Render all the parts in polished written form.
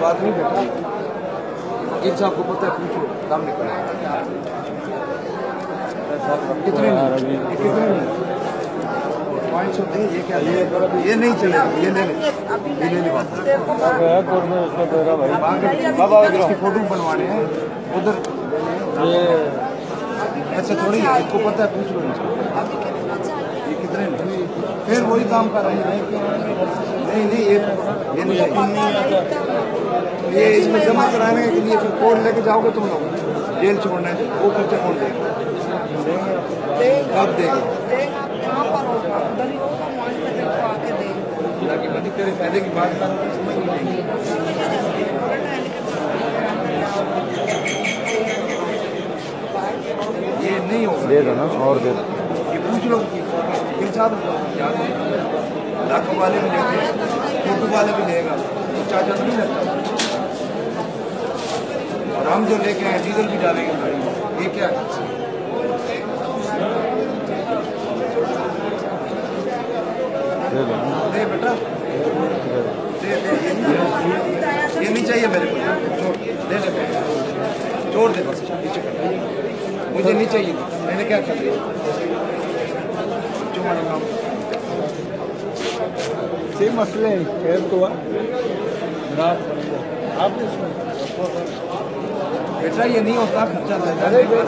बात नहीं बेटा, वकील साहब को पता है, पूछो दाम निकल कितने कितने 500 थे। ये क्या ये नहीं चलेगा, ये ले ले बाबा इसकी फोटो बनवाने हैं उधर। ये ऐसे थोड़ी है, इसको पता है, पूछ लो इसको ये कितने नहीं। फिर वही काम कर रहे हैं। नहीं नहीं ये नहीं चाहिए, ये इसमें जमा कराने के लिए फिर कोर्ट लेके जाओगे तुम लोग, जेल छोड़ने वो खर्चा कौन देगा? कब देगा? तेरे फायदे की बात कर, समझ नहीं आएगी। ये नहीं होगा, दे दो ना और दे दो। ये पूछ लो वकील साहब, लाखों वाले भी लेते हैं, फोटो वाले भी लेगा, तो चार्ज नहीं लगता। और हम जो लेके आए डीजल भी डालेंगे गाड़ी में, ये क्या है? दे दो दे बेटा, दे ये नहीं चाहिए मेरे को, छोड़ दे ले, छोड़ दे बस, मुझे नहीं चाहिए। मैंने क्या कर लिया जो हमारा काम से मसले खैर तो आप बेटा ये नहीं होता, खर्चा घर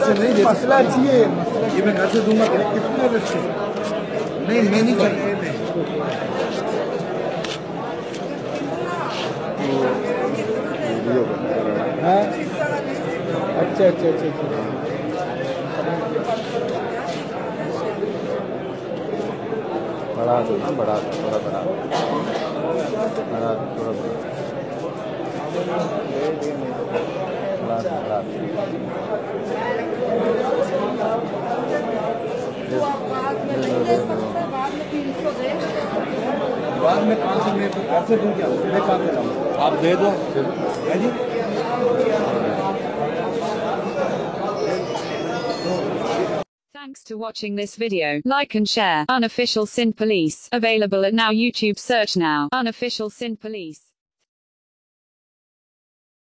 से नहीं दे, मसला चाहिए, ये मैं घर से दूंगा। कितने बच्चे? नहीं मैं नहीं चाहिए। हाँ अच्छा अच्छा अच्छा अच्छा। बढ़ा दो ना, बढ़ा दो थोड़ा, बढ़ा दो थोड़ा, बढ़ा दो। बाद में 500 में तो घर से दूँ क्या, मैं कहाँ से लाऊँ? आप दे दो है जी। Thanks to watching this video. Like and share. Unofficial Sin Police. Available at Now YouTube. Search Now. Unofficial Sin Police.